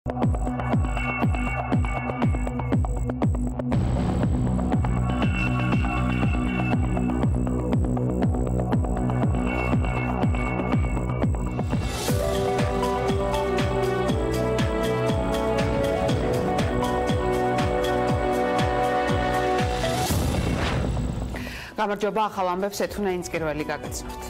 გამარჯობა, ახალ ამბებს ეთუნა ინსკირველი გაგაცნობთ.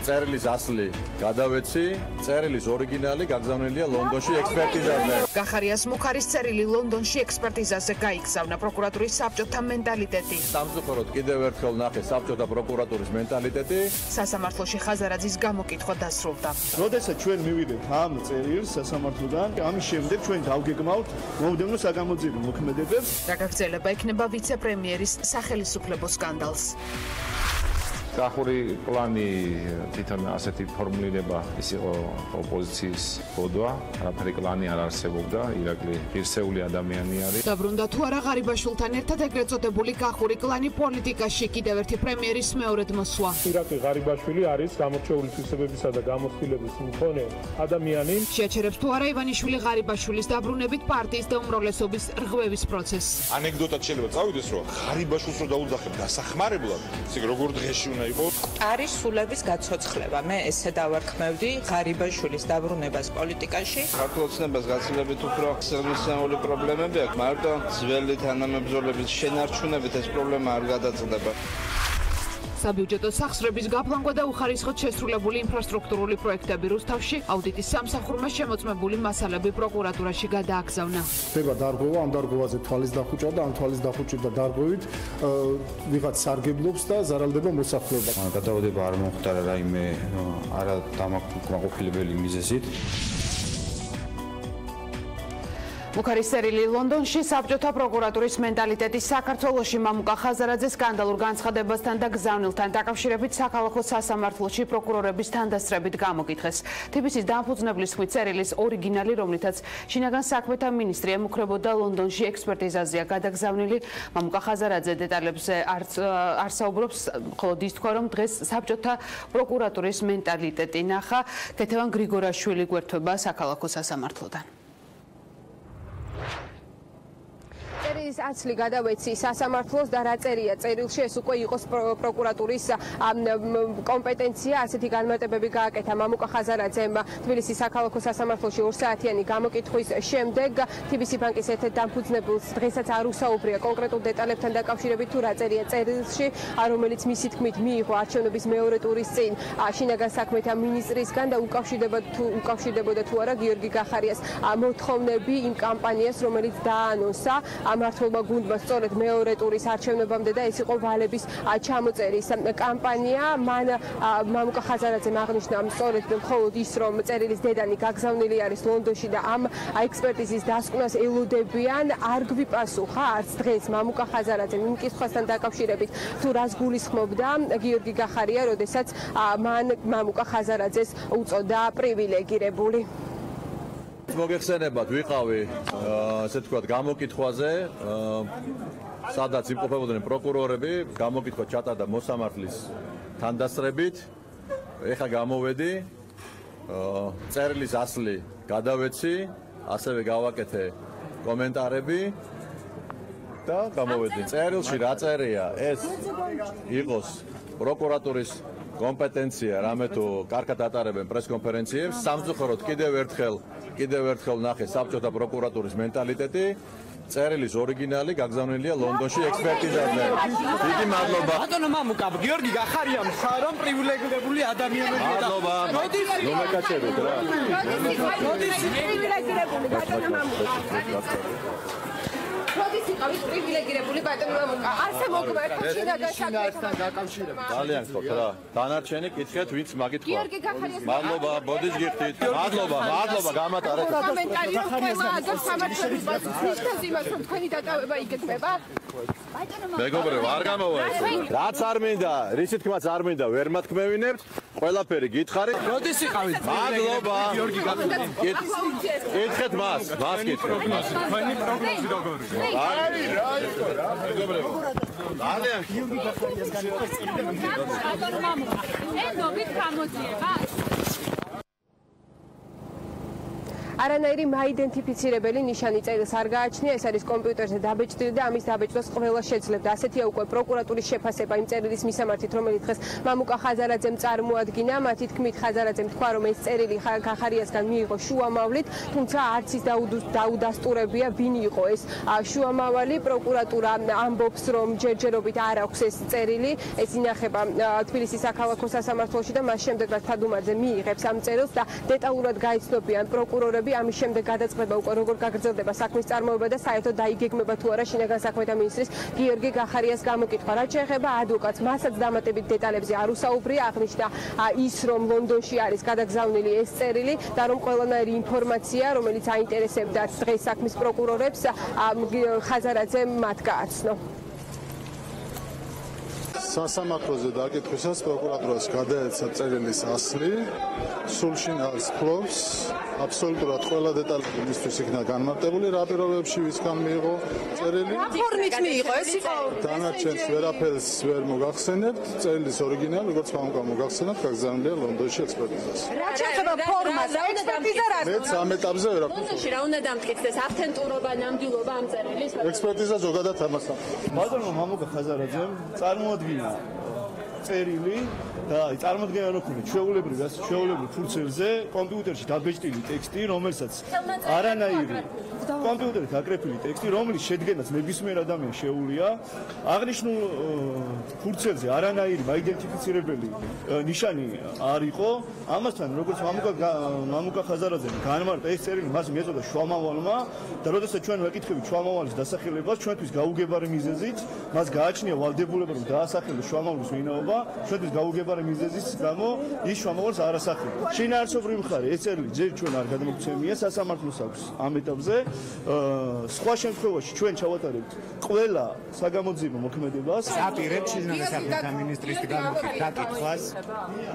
წერილის ასლი გადავეცი, წერილის ორიგინალი გაგზავნილია ლონდონში ექსპერტიზაზე. გახარიას მუხარის წერილი ლონდონში ექსპერტიზაზე გაიგზავნა პროკურატურის საბჭოთა მენტალიტეტი. სამწუხაროდ კიდევ ერთხელ ნახე საბჭოთა პროკურატურის მენტალიტეტი. სასამართლოში ხაზარაძის გამოკითხვა დასრულდა. როდესაც ჩვენ მივიდეთ ამ წერილს სასამართლოდან, ამის შემდეგ ჩვენ დავგეგმავთ მომდევნო საგამოძიებო მოქმედებებს. დაგაგრძელება იქნება ვიცე-პრემიერის სახელისუფლებო სკანდალს. კახური პლანი თვითონ ასეთი ფორმულირება ის იყო ოპოზიციის ბოდვა, არაფერი კლანი არ არსებობდა, ირაკლი ღირსეული ადამიანი არის. დაბრუნდა თუ არა ღარიბაშვილთან ერთად ეგრეთ წოდებული კახური კლანი პოლიტიკაში კიდევ ერთი პრემიერის მეორედ მოსვლა. ირაკლი ღარიბაშვილი არის გამორჩეული თვისებებისა და გამოცდილების მქონე ადამიანი. შეაჩერებს თუ არა ივანიშვილი ღარიბაშვილის დაბრუნებით პარტიის და უმრავლესობის რღვევის პროცესს. ანეკდოტად შეიძლება წავიდეს, რომ ღარიბაშვილს რო დაუძახებ დასახმარებლად, ისე როგორ დღეში უნდა არის სულების გაცოცხლება. მე ესე დავარქმევდი ღარიბაშვილის დაბრუნებას პოლიტიკაში. ქართულოცნებას გაცილებით უფრო სერიოზული პრობლემები აქვს. მარტო ძველი თანამებრძოლების შენარჩუნებით ეს პრობლემა არ გადაწყდება. საბიუჯეტო სახსრების გაფლანგვა და უხარისხოდ შესრულებული ინფრასტრუქტურული პროექტები რუსთავში აუდიტის სამსახურმა შემოწმებული მასალები პროკურატურაში გადააგზავნა. ხდება დარღვევა, ამ დარღვევაზე თვალის დახუჭვა და ამ თვალის დახუჭვის და დარღვევით ვიღაც სარგებლობს და ზარალდება მოსახლეობა. გადაოდება არ მომხდარა რაიმე არა დამაკმაყოფილებელი მიზეზით. მუხარის წერილი ლონდონში საბჭოთა პროკურატურის მენტალიტეტის საქართველოში მამუკა ხაზარაძეს სკანდალურ განცხადებასთან და გზავნილთან დაკავშირებით საქალაქო სასამართლოში პროკურორების თანდასწრებით გამოკითხეს. TBC-ის დამფუძნებლის თქმით, წერილის ორიგინალი, რომლითაც შინაგან საქმეთა მინისტრი ემუქრებოდა ლონდონში ექსპერტიზაზეა გადაგზავნილი. მამუკა ხაზარაძე დეტალებზე არ საუბრობს, ხოლო ის თქვა, რომ დღეს საბჭოთა პროკურატურის მენტალიტეტი ნახა. ქეთევან გრიგორაშვილი გვერდება საქალაქო სასამართლოდან. წერილის აცლი გადავეცი სასამართლოს და რა წერია წერილში, ეს უკვე იყოს პროკურატურის კომპეტენცია. ასეთი განმარტებები გააკეთა მამუკა ხაზარაძემ თბილისის საქალაქო სასამართლოში 2 საათიანი გამოკითხვის შემდეგ. TBC ბანკის ერთ-ერთ დამფუძნებელს დღესაც არ უსაუბრია კონკრეტულ დეტალებთან დაკავშირებით თუ რა წერია წერილში, რომელიც მისი თქმით მიიღო არჩევნების მეორე ტურის წინ შინაგან საქმეთა მინისტრისგან და უკავშირდებოდა თუ არა გიორგი გახარიას მოთხოვნები იმ კამპანიას, რომელიც დაანონსა მართლობა გუნდმა სწორედ მეორე ტურის არჩევნებამდე და ეს იყო ვალების ჩამოწერის კამპანია. მან მამუკა ხაზარაძემ აღნიშნა სწორედ მხოლოდ ის, რომ წერილის დედანი გაგზავნილი არის ლონდონში და ამ ექსპერტიზის დასკვნას ელოდებიან. არ გვიპასუხა არც დღეს მამუკა ხაზარაძემ იმ კითხვასთან დაკავშირებით თუ რას გულისხმობდა გიორგი გახარია, როდესაც მან მამუკა ხაზარაძეს უწოდა პრივილეგირებული. მოგეხსენებათ, ვიყავი ესე თქვათ გამოკითხვაზე, სადაც იმყოფებოდნენ პროკურორები, გამოკითხვა ჩატარდა მოსამართლის თანდასწრებით. ეხლა გამოვედი, წერილის ასლი გადავეცი, ასევე გავაკეთე კომენტარები და გამოვედი. წერილში რა წერია, ეს იყოს პროკურატურის კომპეტენცია, რამე თუ კარგად ატარებენ პრესკონფერენციებს. სამწუხაროდ კიდევ ერთხელ ნახე საბჭოთა პროკურატურის მენტალიტეტი. წერილის ორიგინალი გაგზავნილია ლონდონში ექსპერტიზაზე. დიდი მადლობა. ბატონო მამუკა, გიორგი გახარიამ ხარამ პრივილეგირებული ადამიანებია. მადლობა. მომეკაჩეროთ რა. მოდის პრივილეგირებული ბატონო მამუკა. მოდის იყავით პრივილეგირებული ბატონო მამუკა. ასე მოგმართო შინაგან საქმეთა დაკავშირებით. ძალიან ხო რა. დანარჩენი კითხეთ, ვინც მაგითქვა. გიორგი გახარიას. მადლობა, ბოდის გიხდით. მადლობა, გამატარეთ. კომენტარი რომ ყველა აგებს სამართლების ნიშნავს იმას, რომ თქვენი დაკავება იგეგმება. მეგობრებო, არ გამოვა ეს. რაც არ მინდა, რისი თქმაც არ მინდა, ვერ მათქმევინებთ. ყველაფერი გითხარით. როდის იყავით? მადლობა. გიორგი გახარიამ. კითხეთ მას კითხეთ. თქვენი პროგნოზი როგორია? არის რა იყო რა, მეგობრებო. ძალიან გიორგი გახარიას განაცხადა. ბატონო მამუკა, ენდობით გამოძიება. არანაირი მაიდენტიფიცირებელი ნიშანი წერილს არ გააჩნია, ეს არის კომპიუტერზე დაბეჭდილი და ამის დაბეჭდას ყველა შეძლებდა. ასეთია უკვე პროკურატურის შეფასება იმ წერილის მისამართით, რომელიც დღეს მამუკა ხაზარაძემ წარმოადგინა. მათი თქმით, ხაზარაძემ თქვა, რომ ეს წერილი გახარიასგან მიიღო შუამავლით, თუმცა არც ის დაუდასტურებია, ვინ იყო ეს შუამავალი. პროკურატურა ამბობს, რომ ჯერჯერობით არ აქვს ეს წერილი. ეს ინახება თბილისის საქალაქო სასამართლოში და მას შემდეგ რაც თადუმაძე მიიღებს ამ წერილს და დეტალურად გაიცნობიან პროკურორები, ამის შემდეგ გადაწყდება უკვე როგორ გაგრძელდება საქმის წარმოება და საერთოდ დაიგეგმება თუ არა შინაგან საქმეთა მინისტრის გიორგი გახარიას გამოკითხვა. რაც შეეხება ადვოკატს, მასაც დამატებით დეტალებზე არ უსაუბრია, აღნიშნა ის, რომ ლონდონში არის გადაგზავნილი ეს წერილი და რომ ყველანაირი ინფორმაცია, რომელიც აინტერესებდათ დღეს საქმის პროკურორებს, ხაზარაძემ მათ გააცნო. სასამართლოზე დაკითხვისას პროკურატურას გადაეცა წერილის ასლი, სულ შინაარს ფლობს, აბსოლუტურად ყველა დეტალები მისთვის იქნა განმარტებული, რა პირობებში ვისგან მიიღო წერილი. რა ფორმით მიიღო ეს იყო? დანარჩენს ვერაფერს ვერ მოგახსენებთ, წერილის ორიგინალი, როგორც მოგახსენებთ, გაგზავნილია ლონდონში ექსპერტიზას. რა შეეხება ფორმას, ექსპერტიზა რა? მე ამ ეტაპზე ვერაფერს. ლონდონში რა უნდა დამტკიცდეს, ავთენტურობა, ნამდვილობა ამ წერილის? ექსპერტიზა ზოგადად ამასთან. ბატონო მამუკა ხაზარაძემ წარმოადგინა წერილი და წარმოადგენენ ოქროთი ჩვეულებრივ ფურცელზე კომპიუტერში დაბეჭდილი ტექსტი, რომელსაც არანაირი კომპიუტერით აკრეფილი ტექსტი, რომლის შედგენაც ნებისმიერ ადამიანს შეუძლია, აღნიშნულ ფურცელზე არანაირი მაიდენტიფიცირებელი ნიშანი არ იყო. ამასთან, როგორც მამუკა ხაზარაძემ განმარტა, ეს წერილი მას მიეწოდა შუამავალმა და როდესაც ჩვენ ვეკითხებით შუამავალის დასახელებას, ჩვენთვის გაუგებარი მიზეზით მას გააჩნია ვალდებულება, რომ დაასახელოს შუამავლის ვინაობა, ჩვენთვის გაუგებარი მიზეზის გამო ის შუამავალს არ ასახელებდა. შინაარსობრივი მხარე, ეს წერილი ჯერ ჩვენ არ გადმოგცემია, სასამართლოს აქვს ამ ეტაპზე. სხვა შემთხვევაში ჩვენ ჩავატარებთ ყველა საგამოძიებო მოქმედებას. აპირებთ შინაგან საქმეთა მინისტრისგან დაკითხვას.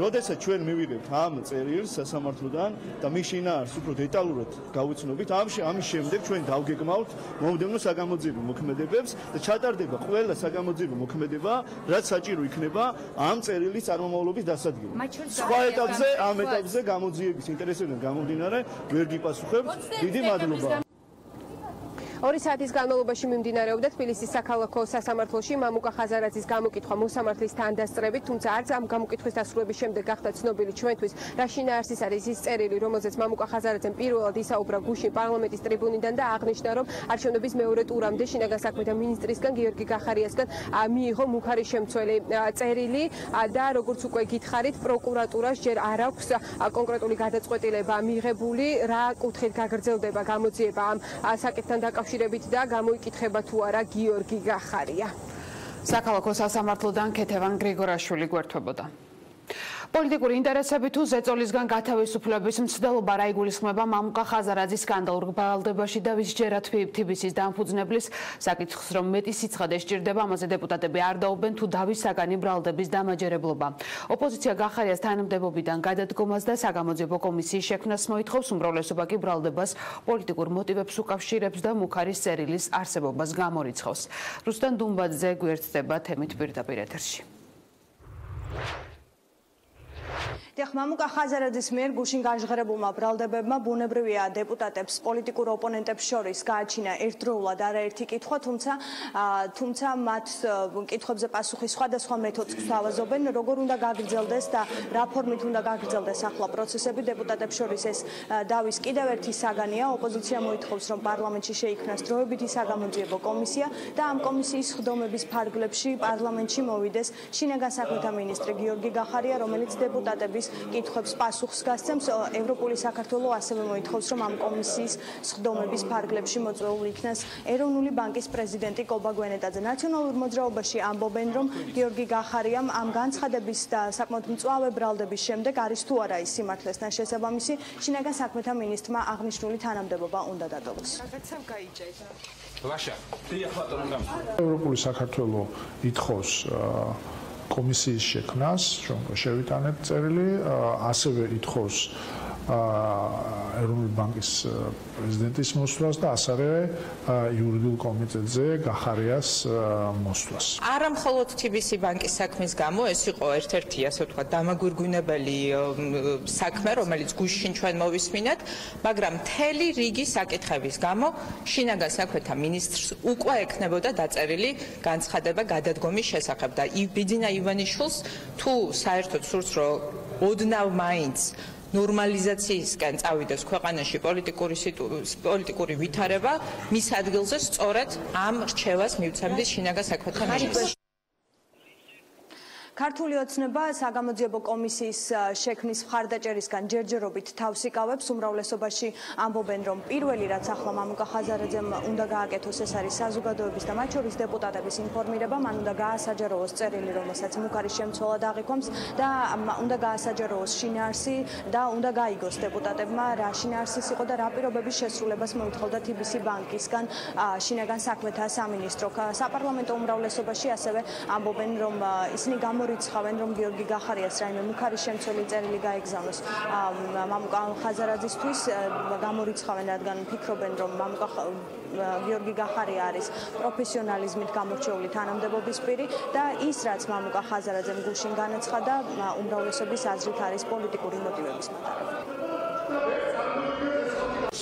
როდესაც ჩვენ მივიღებთ ამ წერილს სასამართლოდან და მის შინაარსს უფრო დეტალურად გავიცნობთ, ამის შემდეგ ჩვენ დავგეგმავთ მომდევნო საგამოძიებო მოქმედებებს და ჩატარდება ყველა საგამოძიებო მოქმედება, რაც საჭირო იქნება ამ წერილის წარმომავლობის დასადგენად. სხვა ეტაპზე, ამ ეტაპზე გამოძიების ინტერესებიდან გამომდინარე ვერ გიპასუხებთ. დიდი მადლობა. 2 საათის განმავლობაში მიმდინარეობდა თბილისის საქალაქო სასამართლოში მამუკა ხაზარაძის გამოკითხვა მოსამართლის თანდასწრებით, თუმცა არც ამ გამოკითხვის დასრულების შემდეგ გახდა ცნობილი ჩვენთვის, რა შინაარსის არის ის წერილი, რომელზეც მამუკა ხაზარაძემ პირველად ისაუბრა გუშინ პარლამენტის ტრიბუნიდან და აღნიშნა, რომ არჩევნების მეორე ტურამდე შინაგან საქმეთა მინისტრისგან გიორგი გახარიასგან მიიღო მუხარის შემცველი წერილი და როგორც უკვე გითხარით, პროკურატურას ჯერ არ აქვს კონკრეტული გადაწყვეტილება მიღებული, რა კუთხით გაგრძელდება გამოძიება ამ საკითხთან დაკავშირებით და გამოიკითხება თუ არა გიორგი გახარია. საქალაქო სასამართლოდან ქეთევან გრიგორაშვილი გვერდებოდა. პოლიტიკური ინტერესები თუ ზეწოლისგან გათავისუფლების მცდელობა რა იგულისხმება მამუკა ხაზარაძის სკანდალურ ბრალდებაში და ვისჯერა თბილისის დამფუძნებლის საკითხს, რომ მეტი სიცხადე სჭირდება, ამაზე დეპუტატები არ დაობენ თუ დავის საგანი ბრალდების დამაჯერებლობა. ოპოზიცია გახარიას თანამდებობიდან გადადგომას და საგამოძიებო კომისიის შექმნას მოითხოვს, უმრავლესობა კი ბრალდებას პოლიტიკურ მოტივებს უკავშირებს და მუხარის წერილის არსებობას გამორიცხავს. რუსტან დუმბაძე გვერდდება თემით პირდაპირ ეთერში. მამუკა ხაზარაძის მიერ გუშინ განჟღერებულმა ბრალდებებმა ბუნებრივია დეპუტატებს პოლიტიკურ ოპონენტებს შორის გააჩინა ერთდროულად არაერთი კითხვა, თუმცა მათ კითხვებზე პასუხის სხვადასხვა მეთოდს გვთავაზობენ, როგორ უნდა გაგრძელდეს და რა ფორმით უნდა გაგრძელდეს ახლა პროცესები დეპუტატებს შორის. ეს დავის კიდევ ერთი საგანია. ოპოზიცია მოითხოვს, რომ პარლამენტში შეიქმნას დროებითი საგამოძიებო კომისია და ამ კომისიის ხდომების ფარგლებში პარლამენტში მოვიდეს შინაგან საქმეთა მინისტრი გიორგი გახარია, რომელიც დეპუტატების კითხვებს პასუხს გასცემს. ევროპული საქართველო ასევე მოითხოვს, რომ ამ კომისიის სხდომების ფარგლებში მოწვეული იქნას ეროვნული ბანკის პრეზიდენტი კობა გვენეტაძე. ნაციონალურ მოძრაობაში ამბობენ, რომ გიორგი გახარიამ ამ განცხადების და საკმაოდ მწვავე ბრალდების შემდეგ არის თუ არა ის სიმართლესთან შესაბამისი, შინაგან საქმეთა მინისტრმა აღნიშნული თანამდებობა უნდა დატოვოს. ევროპული საქართველო ითხოვს კომისიის შექმნას, რომ შევიტანებთ წერილი, ასევე ითხოვს ეროვნული ბანკის პრეზიდენტის მოსვლას და ასევე იურიდიულ კომიტეტზე გახარიას მოსვლას. არა მხოლოდ TBC ბანკის საქმის გამო ეს იყო ერთ-ერთი ასე ვთქვათ დამაგვირგვინებელი საქმე, რომელიც გუშინ ჩვენ მოვისმინეთ, მაგრამ მთელი რიგი საკითხების გამო შინაგან საქმეთა მინისტრს უკვე ექნებოდა დაწერილი განცხადება გადადგომის შესახებ და ბიძინა ივანიშვილს თუ საერთოდ სურს რომ ოდნავ მაინც ნორმალიზაციისკენ წავიდეს ქვეყანაში პოლიტიკური ვითარება, მის ადგილზე სწორედ ამ რჩევას მივცემდის შინაგან საქმეთა მინისტრს. ქართული ოცნება საგამოძიებო კომისიის შექმნის მხარდაჭერისგან ჯერჯერობით თავს იკავებს. უმრავლესობაში ამბობენ, რომ პირველი რაც ახლა მამუკა ხაზარაძემ უნდა გააკეთოს, ეს არის საზოგადოების და მათ შორის დეპუტატების ინფორმირება. მან უნდა გაასაჯაროოს წერილი, რომელსაც მუქარის შემცველად აღიქვამს და უნდა გაასაჯაროოს შინაარსი და უნდა გაიგოს დეპუტატებმა რა შინაარსის იყო და რა პირობების შესრულებას მოითხოვდა TBC ბანკისგან შინაგან საქმეთა სამინისტრო. საპარლამენტო უმრავლესობაში ასევე ამბობენ, რომ ისინი რიცხავენ, რომ გიორგი გახარიას რაიმე მუქარის შემცველი წერილი გაეგზავნოს მამუკა ხაზარაძისთვის, გამორიცხავენ, რადგან ფიქრობენ, რომ მამუკა გიორგი გახარია არის პროფესიონალიზმით გამორჩეული თანამდებობის პირი და ის, რაც მამუკა ხაზარაძემ გუშინ განაცხადა, უმრავლესობის აზრით არის პოლიტიკური მოტივების მატარებელი.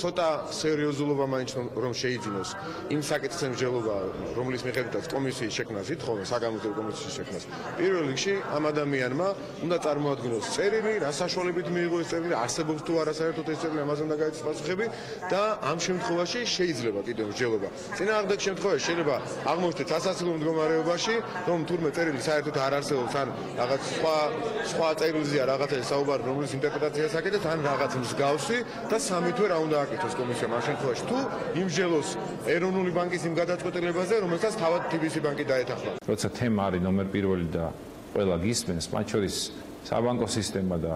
ცოტა სერიოზულობა მაინც რომ შეიძინოს იმ საკითხის მსჯელობა, რომლის მიხედვითაც კომისიის შექმნას ითხოვენ, საგამოძიებო კომისიის შექმნას. პირველ რიგში ამ ადამიანმა უნდა წარმოადგინოს წერილი, რა საშუალებით მიიღო ეს წერილი, არსებობს თუ არა საერთოდ ეს წერილი, ამაზე უნდა გაიცეს პასუხები და ამ შემთხვევაში შეიძლება კიდევ მსჯელობა. წინააღმდეგ შემთხვევაში შეიძლება აღმოჩნდეს სასაცილო მდგომარეობაში, რომ თურმე წერილი საერთოდ არ არსებობს, ან რაღაც სხვა წერილზეა რაღაცა საუბარი, რომლის ინტერპრეტაციას აკეთებს, ან რაღაც მსგავსი და სამი თვე რა უნდა აკეთოს კომისიამ ამ შემთხვევაში თუ იმსჯელოს ეროვნული ბანკის იმ გადაწყვეტილებაზე, რომელსაც თავად TBC ბანკი დაეთანხმა. როცა თემა არის ნომერ პირველი და ყველა გისმენს, მათ შორის საბანკო სისტემა და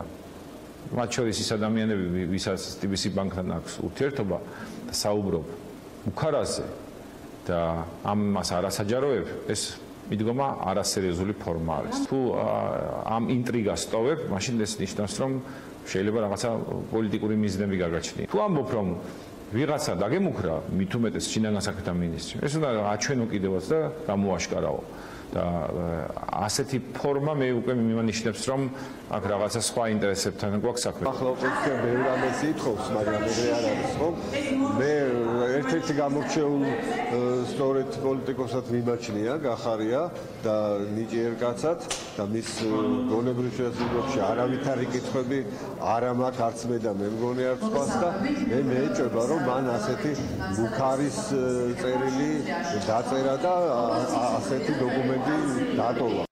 მათ შორის ის ადამიანები, ვისაც TBC ბანკთან აქვს ურთიერთობა და საუბრობ უქარაზე და ამას არასაჯაროებ, ეს მიდგომა არასერიოზული ფორმა არის. თუ ამ ინტრიგას ტოვებ, მაშინ ეს ნიშნავს, რომ შეიძლება რაღაცა პოლიტიკური მიზნები გაგაჩნია. თუ ამბობ, რომ ვიღაცა დაგემუქრა, მით უმეტეს შინაგან საქმეთა მინისტრი, ეს უნდა აჩვენო კიდევაც და გამოაშკარავო. და ასეთი ფორმა მე უკვე მიმანიშნებს, რომ აქ რაღაცა სხვა ინტერესებთან გვაქვს საქმე. ახლა ოპოზიცია ბევრ რამეს ითხოვს, მაგრამ ეგრე არ არის, ხო? მე ერთ-ერთი გამორჩეულ სწორედ პოლიტიკოსად მიმაჩნია გახარია და ნიჭიერ კაცად და მის გონებრივ შესაძლებლობებში არავით არ იკითხები, არა მაქვს არც მე და მე მგონი არც სხვას და მე მეეჭვება, რომ მან ასეთი მუქარის წერილი დაწერა და ასეთი დოკუმენტი დატოვა.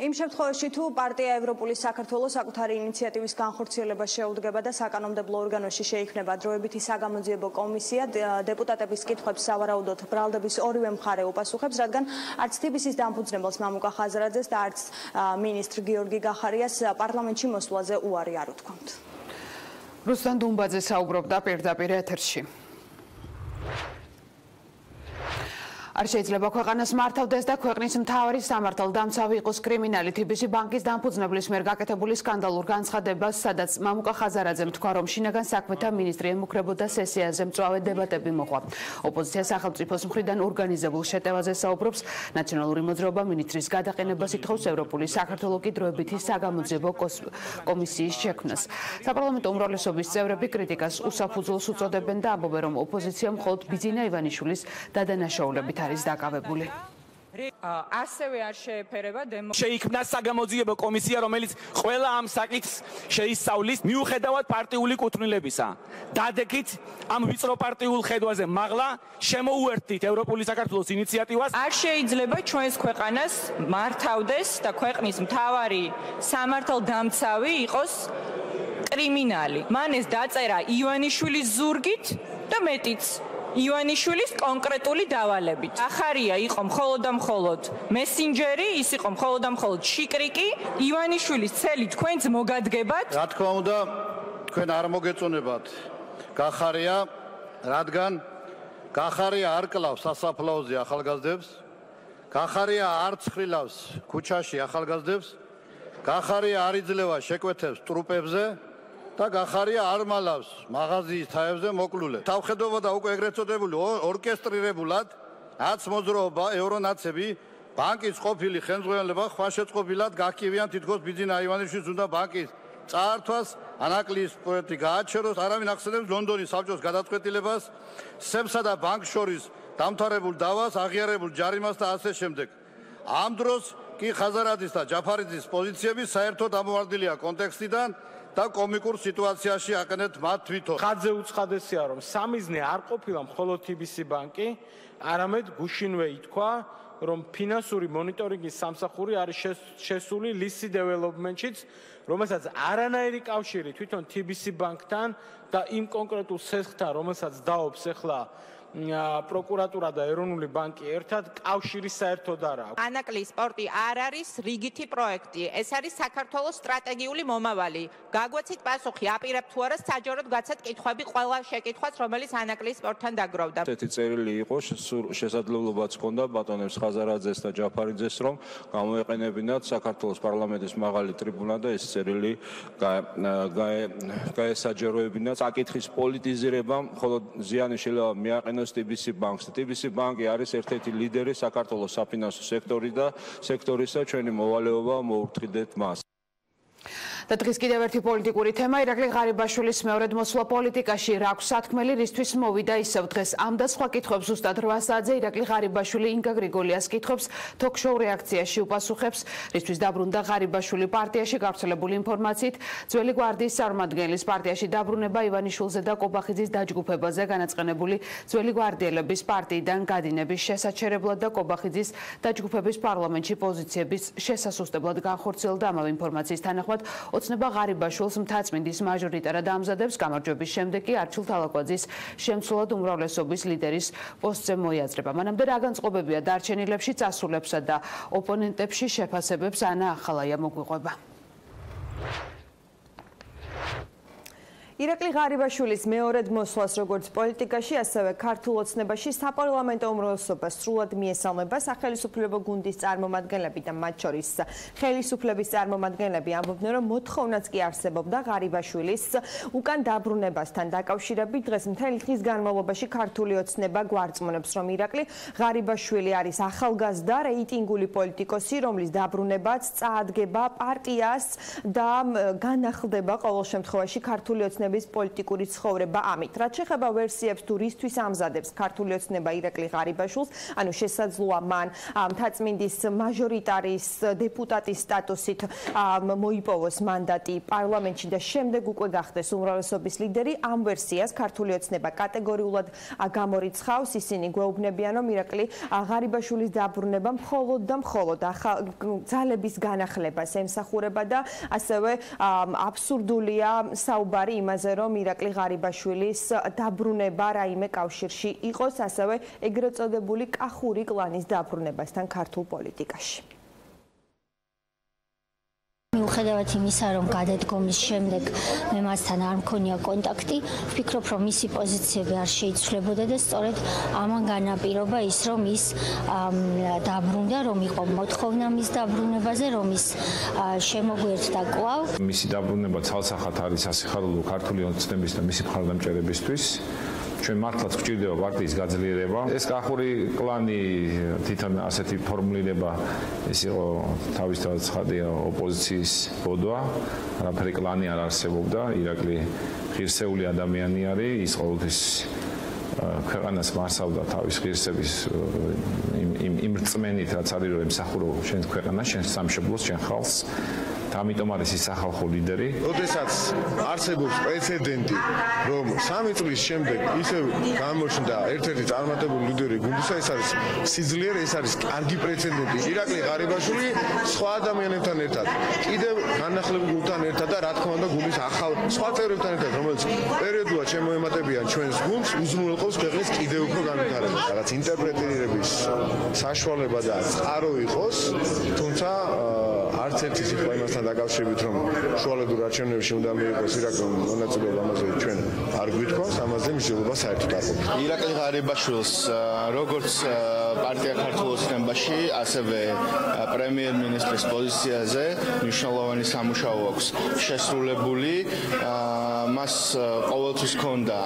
იმ შემთხვევაში თუ პარტია ევროპული საქართველოს საკუთარი ინიციატივის განხორციელება შეუდგება და საკანონმდებლო ორგანოში შეიქმნება დროებითი საგამოძიებო კომისია, დეპუტატების კითხვებს სავარაუდოდ ბრალდების ორივე მხარე უპასუხებს, რადგან არც TBC-ის დამფუძნებელს მამუკა ხაზარაძეს და არც მინისტრ გიორგი გახარიას პარლამენტში მოსვლაზე უარი არ უთქვამთ. რუსტან დუმბაძე საუბრობდა პირდაპირ ეთერში. არ შეიძლება ქვეყანას მართავდეს და ქვეყნის მთავარი სამართალდამცავი იყოს კრიმინალი. TBC ბანკის დამფუძნებლის მიერ გაკეთებული სკანდალურ განცხადებას, სადაც მამუკა ხაზარაძემ თქვა, რომ შინაგან საქმეთა მინისტრი ემუქრებოდა სესიაზე მწვავე დებატები მოყვა. ოპოზიცია სახელმწიფოს მხრიდან ორგანიზებულ შეტევაზე საუბრობს. ნაციონალური მოძრაობა მინისტრის გადაყენებას ითხოვს, ევროპული საქართველო კი დროებითი საგამოძიებო კომისიის შექმნას. საპარლამენტო უმრავლესობის წევრები კრიტიკას უსაფუძვლოს უწოდებენ და ამბობენ, რომ ოპოზიცია მხოლოდ ბიძინა ივანიშვილის დადანაშაულებით არის დაკავებული. ასევე არ შეეფერება შეიქმნა საგამოძიებო კომისია, რომელიც ყველა ამ საკითხს შეისწავლის მიუხედავად პარტიული კუთვნილებისა. დადექით ამ ვიწრო პარტიულ ხედვაზე მაღლა შემოუერთდით ევროპული საქართველოს ინიციატივას. არ შეიძლება ჩვენს ქვეყანას მართავდეს და ქვეყნის მთავარი სამართალდამცავი იყოს კრიმინალი. მან ეს დაწერა ივანიშვილის ზურგით და მეტიც ივანიშვილის კონკრეტული დავალებით. გახარია იყო მხოლოდ და მხოლოდ მესენჯერი, ის იყო მხოლოდ და მხოლოდ შიკრიკი. ივანიშვილის ცელი თქვენც მოგადგებათ. რა თქმა უნდა, თქვენ არ მოგეწონებათ გახარია, რადგან გახარია არ კლავს სასაფლაოზე ახალგაზრდებს, გახარია არ ცხრილავს ქუჩაში ახალგაზრდებს, გახარია არ იძლევა შეკვეთებს ტრუპებზე და გახარია არ მალავს მაღაზიის თაებზე მოკლულე. თავხედობა და უკვე ეგრეთ წოდებული ორკესტრირებულად აც მოძრაობა ევრონაცები ბანკის ყოფილი ხელმძღვანელობა ხმაშეწყობილად გაქივიან თითქოს ბიძინა აივანიშვილს უნდა ბანკის წაართვას ანაკლის პროექტი გააჩეროს არავინ ახსენებს ლონდონის საბჭოს გადაწყვეტილებას სემსა და ბანკს შორის დამთავრებულ დავას აღიარებულ ჯარიმას და ასე შემდეგ. ამ დროს კი ხაზარაძის და ჯაფარიძის პოზიციები საერთოდ ამოვარდილია კონტექსტიდან და კომიკურ სიტუაციაში აყენეთ მათ თვითონ. ხადზე უცხადესია რომ სამიზნე არ ყოფილა მხოლოდ TBC ბანკი, არამედ გუშინვე ითქვა რომ ფინანსური მონიტორინგის სამსახური არის შესული ლისი დეველოპმენტშიც, რომელსაც არანაირი კავშირი თვითონ TBC ბანკთან და იმ კონკრეტულ სესხთან, რომელსაც დაობს ახლა პროკურატურა და ეროვნული ბანკი ერთად კავშირი საერთოდ არ აქვს. ანაკლის სპორტი არ არის რიგითი პროექტი, ეს არის საქართველოს სტრატეგიული მომავალი. გაგვეცით პასუხი, აპირებთ თუ არა საჯაროდ გაცეთ კითხვები ყველა შეკითხვას, რომელიც ანაკლის სპორტთან დაგროვდა. ესეთი წერილი იყო, შესაძლებლობაც ჰქონდა ბატონებს ხაზარაძეს და ჯაფარიძეს, რომ გამოეყენებინათ საქართველოს პარლამენტის მაღალი ტრიბუნა და ეს წერილი გაესაჯეროებინათ საკითხის პოლიტიზირებამ, მხოლოდ ზიანი შეიძლება მიაყენოს TBC ბანკს. TBC ბანკი არის ერთ-ერთი ლიდერი საქართველოს საფინანსო სექტორისა, ჩვენი მოვალეობა მოურთიდეთ მას. და დღის კიდევ ერთი პოლიტიკური თემა ირაკლი ღარიბაშვილის მეორედ მოსვლა პოლიტიკაში რა აქვს სათქმელი რისთვის მოვიდა ისევ დღეს ამ და სხვა კითხვებს ზუსტად 8 საათზე ირაკლი ღარიბაშვილი ინგა გრიგოლიას კითხვებს თოქ-შოუ რეაქციაში უპასუხებს რისთვის დაბრუნდა ღარიბაშვილი პარტიაში გავრცელებული ინფორმაციით ძველი გვარდიის წარმომადგენლის პარტიაში დაბრუნება ივანიშვილზე და კობახიძის დაჯგუფებაზე განაწყენებული ძველი გვარდიელების პარტიიდან გადინების შესაჩერებლად და კობახიძის დაჯგუფების პარლამენტში პოზიციების შესასუსტებლად განხორციელდა ამავე ინფორმაციის თანახმად ოცნება ღარიბაშვილს მთაწმინდის მაჟორიტარად ამზადებს გამარჯვების შემდეგ კი არჩილ თალაკვაძის შემცვლად უმრავლესობის ლიდერის პოსტზე მოიაზრება. მანამდე რა განწყობებია დარჩენილებში წასულებსა და ოპონენტებში შეფასებებს ანა ახალაია მოგვიყვება. ირაკლი ღარიბაშვილის მეორედ მოსვლას როგორც პოლიტიკაში, ასევე ქართულ ოცნებაში საპარლამენტო უმრავლესობას სრულად მიესალმება სახელმწიფო გუნდის წარმომადგენლები და მათ შორის ხელისუფლების წარმომადგენლები ამბობდნენ, რომ მოთხოვნაც კი არსებობდა ღარიბაშვილის უკან დაბრუნებასთან დაკავშირებით. დღეს მთელი დღის განმავლობაში ქართული ოცნება გვარწმუნებს, რომ ირაკლი ღარიბაშვილი არის ახალგაზრდა რეიტინგული პოლიტიკოსი, რომლის დაბრუნებაც წაადგება პარტიას და განახლდება ყოველ შემთხვევაში ქართული ოცნების პოლიტიკური ცხოვრება ამით. რაც შეეხება ვერსიებს თუ რისთვის ამზადებს ქართული ოცნება ირაკლი ღარიბაშვილს, ანუ შესაძლოა მან მთაწმინდის მაჟორიტარის დეპუტატის სტატუსით მოიპოვოს მანდატი პარლამენტში და შემდეგ უკვე გახდეს უმრავლესობის ლიდერი. ამ ვერსიას ქართული ოცნება კატეგორიულად გამორიცხავს. ისინი გვეუბნებიან, რომ ირაკლი ღარიბაშვილის დაბრუნება მხოლოდ და მხოლოდ ძალების განახლებას ემსახურება და ასევე აბსურდულია საუბარი იმაზე, რომ ირაკლი ღარიბაშვილის დაბრუნება რაიმე კავშირში იყოს ასევე ეგრეთ წოდებული კახური კლანის დაბრუნებასთან ქართულ პოლიტიკაში. მიუხედავად იმისა, რომ გადადგომის შემდეგ მე მასთან არ მქონია კონტაქტი, ვფიქრობ, რომ მისი პოზიციები არ შეიცვლებოდა და სწორედ ამან განაპირობა ის, რომ ის დაბრუნდა, რომ იყო მოთხოვნა მის დაბრუნებაზე, რომ ის შემოგვერდდა კვლავ. მისი დაბრუნება ცალსახად არის სასიხარულო ქართული ოცნების და მისი მხარდამჭერებისთვის. ჩვენ მართლაც გვჭირდება პარტიის გაძლიერება. ეს კახური კლანი თვითონ ასეთი ფორმულირება ეს იყო თავისთავად ცხადია ოპოზიციის ბოდვა. არაფერი კლანი არ არსებობდა. ირაკლი ღირსეული ადამიანი არის. ის ყოველთვის ქვეყანას მარსავდა თავის ღირსების იმ რწმენით, რაც არის რომ ემსახურო შენ ქვეყანას, შენ სამშობლოს, შენ ხალხს. ამიტომ არის ის სახალხო ლიდერი. როდესაც არსებობს პრეცედენტი, რომ 3 წლის შემდეგ ისევ გამოჩნდა ერთ-ერთი წარმატებული ლიდერი გუნდისა, ეს არის სიძლიერე, ეს არის კარგი პრეცედენტი. ირაკლი ღარიბაშვილი სხვა ადამიანებთან ერთად, კიდევ განახლებული გუნდთან ერთად და რა თქმა უნდა გუნდის ახალ სხვა წევრებთან ერთად, რომელიც პერიოდულად შემოემატებიან ჩვენს გუნდს, უზრუნველყოფს ქვეყნის კიდევ უფრო განვითარებას. რაღაც ინტერპრეტირების საშუალება და წყარო იყოს, თუმცა არც ერთი სიტყვა იმასთან დაკავშირებით, რომ შუალედურ არჩევნებში უნდა მიიღოს ირაკლი მონაწილეობა, ამაზე ჩვენ არ გვითხოვს, ამაზე მსჯელობა საერთოდ არ ყოფილა. ირაკლი ღარიბაშვილს როგორც პარტია ქართულ ოცნებაში, ასევე პრემიერ-მინისტრის პოზიციაზე მნიშვნელოვანი სამუშაო აქვს შესრულებული. მას ყოველთვის ჰქონდა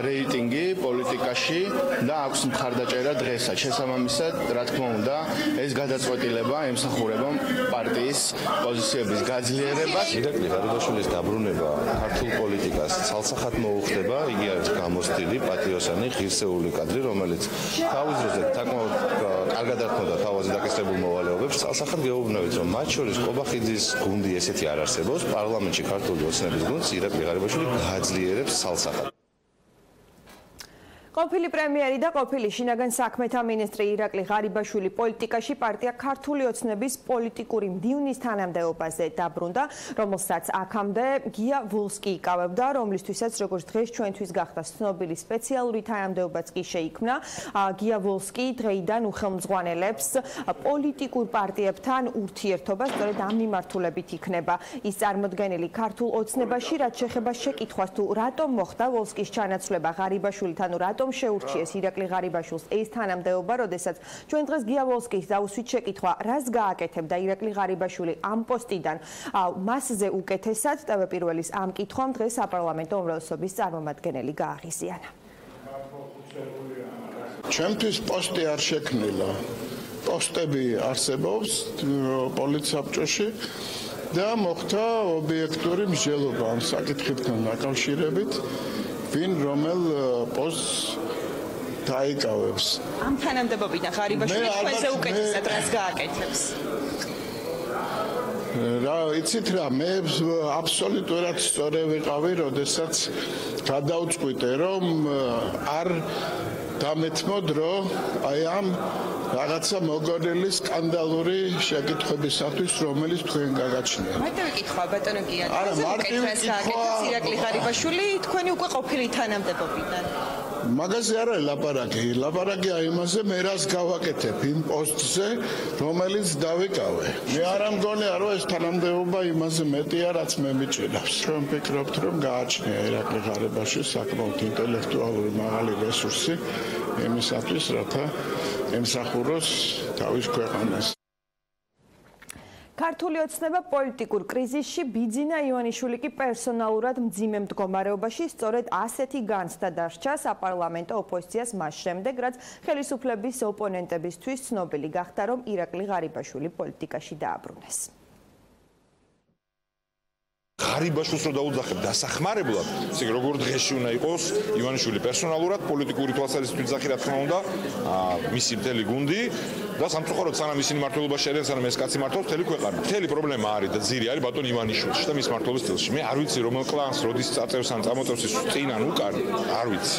რეიტინგი პოლიტიკაში და აქვს მხარდაჭერა დღესაც. შესაბამისად, რა თქმა უნდა, ეს გადაწყვეტილება ემსახურება პარტიის პოზიციების გაძლიერებას. ირაკლი ღარიბაშვილის დაბრუნება ქართულ პოლიტიკას ცალსახად მოუხდება, იგი არის გამოცდილი, პატიოსანი, ღირსეული კადრი, რომელიც თავის დროზე საკმაოდ კარგად ართმევდა თავაზე დაკისრებულ მოვალეობებს. ცალსახად გეუბნებით, რომ მათ შორის ყობახიძის გუნდი ესეთი არ არსებობს, პარლამენტში ქართული ოცნების გუნდს ირაკლი ღარიბაშვილი გააძლიერებს ცალსახად. ყოფილი პრემიერი და ყოფილი შინაგან საქმეთა მინისტრი ირაკლი ღარიბაშვილი პოლიტიკაში პარტია ქართული ოცნების პოლიტიკური მდივნის თანამდებობაზე დაბრუნდა, რომელსაც აქამდე გია ვულსკი იკავებდა, რომლისთვისაც როგორც დღეს ჩვენთვის გახდა ცნობილი სპეციალური თანამდებობაც კი შეიქმნა. გია ვულსკი დღეიდან უხელმძღვანელებს პოლიტიკურ პარტიებთან ურთიერთობა, სწორედ ამ მიმართულებით იქნება ის წარმოდგენილი ქართულ ოცნებაში, რაც შეეხება შეკითხვას თუ რატომ მოხდა ვულსკის ჩანაცვლება ღარიბაშვილთან, რატომ შეურჩიეს ირაკლი ღარიბაშვილს ეს თანამდებობა, როდესაც ჩვენ დღეს გია ვულსკის დაუსვით შეკითხვა, რას გააკეთებდა ირაკლი ღარიბაშვილი ამ პოსტიდან, მასზე უკეთესად TV პირველის ამ კითხვამ დღეს საპარლამენტო უმრავლესობის წარმომადგენელი გააღიზიანა. ჩემთვის პოსტი არ შექმნილა. პოსტები არსებობს პოლიტსაბჭოში და მოხდა ობიექტური მსჯელობა ამ საკითხებთან დაკავშირებით. ვინ რომელ პოსტს დაიკავებს. ამ თანამდებობიდან ღარიბაშვილი თქვენზე უკეთესად რას გააკეთებს? რა იცით რა, მე აბსოლუტურად სწორი ვიყავი, როდესაც გადავწყვიტე, რომ არ დამეთმოდ, რომ აი ამ რაღაცა მოგონილი სკანდალური შეკითხვებისათვის, რომელიც თქვენ გაგაჩნიათ. მარტივი კითხვა ბატონო გია, ირაკლი ღარიბაშვილი თქვენი უკვე ყოფილი თანამდებობიდან. მაგაზე არ არის ლაპარაკი. ლაპარაკია იმაზე, მე რას გავაკეთებ იმ პოსტზე, რომელიც დავიკავე. მე არ მგონია, რომ ეს თანამდებობა იმაზე მეტია, რაც მე მიჭირავს. ჩვენ ვფიქრობთ, რომ გააჩნია ირაკლი ღარიბაშვილს საკმაოდ ინტელექტუალური მაღალი რესურსი იმისათვის, რათა ემსახუროს თავის ქვეყანას. ქართული ოცნება პოლიტიკურ კრიზისში, ბიძინა ივანიშვილი კი პერსონალურად მძიმე მდგომარეობაში, სწორედ ასეთი განცდა დარჩა საპარლამენტო ოპოზიციას მას შემდეგ, რაც ხელისუფლების ოპონენტებისთვის ცნობილი გახდა, რომ ირაკლი ღარიბაშვილი პოლიტიკაში დააბრუნეს. ღარიბაშვილს რო დაუძახებ დასახმარებლად, ისე როგორ დღეში უნდა იყოს ივანიშვილი პერსონალურად პოლიტიკური თვალსაზრისით ძახი რა თქმა უნდა, მისი მთელი გუნდი და სამწუხაროდ სანამ ისინი მართლობას შეერენ, სანამ ეს კაცი მართავს მთელი ქვეყანა. მთელი პრობლემა არის და ძირი არის ბატონ ივანიშვილში და მის მართლობის სტილში. მე არ ვიცი რომელ კლანს როდის წაწევს ან წამოწევს ის წინან უკან, არ ვიცი.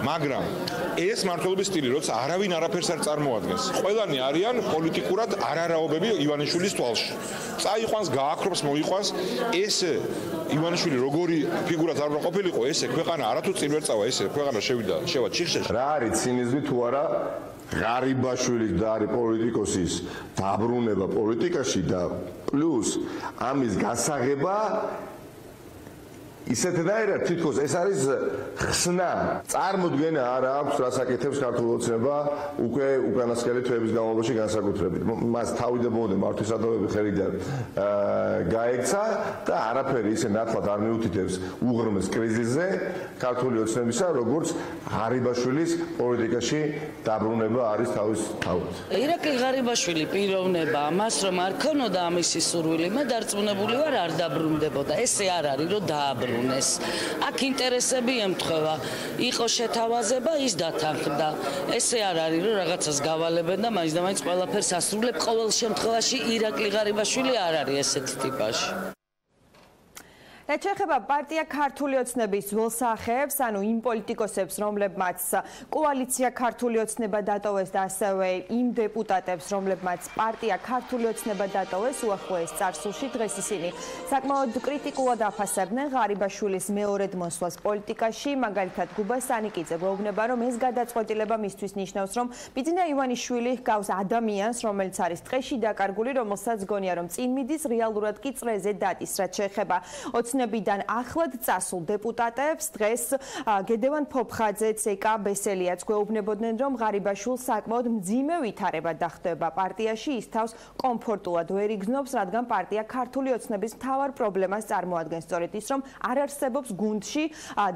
მაგრამ ეს მართლობის სტილი, როცა არავინ არაფერს არ წარმოადგენს. ყველანი არიან პოლიტიკურად არარაობები ივანიშვილის თვალში. წაიყვანს, გააქრობს, მოიყვანს, ეს ივანიშვილი როგორი ფიგურაც არ უნდა ყოფილიყო, ესე ქვეყანა არათუ წინ ვერ წავა, ესე ქვეყანა შევა ჩიხშეში. რა არის ცინიზმი თუ არა ღარიბაშვილის და არის პოლიტიკოსის დაბრუნება პოლიტიკაში და პლუს ამის გასაღება ისეთნაირად თითქოს ეს არის ხსნა. წარმოდგენა არ აქვს რას აკეთებს ქართული ოცნება უკვე უკანასკნელი თვეების განმავლობაში განსაკუთრებით. მას თავი და ბოლომდე მართლისადავები ხელიდან გაექცა და არაფერი ისე ნათლად არ მიუთითებს უღრმეს კრიზისზე ქართული ოცნებისა, როგორც ღარიბაშვილის პოლიტიკაში დაბრუნება არის თავის თავად. ირაკლი ღარიბაშვილი პიროვნება მას რომ არ ქონოდა ამისი სურვილი, მე დარწმუნებული ვარ არ დაბრუნდებოდა. ესე არ არის რომ დააბრუნდა. აქ ინტერესები ემთხვევა, იყო შეთავაზება, ის დათანხმდა. ესე არ არის, რომ რაღაცას გავალებენ და მაინც და მაინც ყველაფერს ასრულებ. ყოველ შემთხვევაში ირაკლი ღარიბაშვილი არ არის ესეთი ტიპაში. რაც შეეხება პარტია ქართული ოცნების ძველ სახეებს, ანუ იმ პოლიტიკოსებს, რომლებმაც კოალიცია ქართული ოცნება დატოვეს და ასევე იმ დეპუტატებს, რომლებმაც პარტია ქართული ოცნება დატოვეს უახლოეს წარსულში, დღეს ისინი საკმაოდ კრიტიკულად აფასებდნენ ღარიბაშვილის მეორედ მოსვლას პოლიტიკაში, მაგალითად გუბა სანიკიძე გვეუბნება, რომ ეს გადაწყვეტილება მისთვის ნიშნავს, რომ ბიძინა ივანიშვილი ჰგავს ადამიანს, რომელიც არის ტყეში დაკარგული, რომელსაც გონია, რომ წინ მიდის, რეალურად კი წრეზე დადის, რაც შეეხება ოცნებიდან ახლად წასულ დეპუტატებს, დღეს გედევან ფოფხაძე, ცეკა ბესელიაც გვეუბნებოდნენ, რომ ღარიბაშვილს საკმაოდ მძიმე ვითარება დახვდება პარტიაში, ის თავს კომფორტულად ვერ იგრძნობს, რადგან პარტია ქართული ოცნების მთავარ პრობლემას წარმოადგენს, სწორედ ის, რომ არ არსებობს გუნდში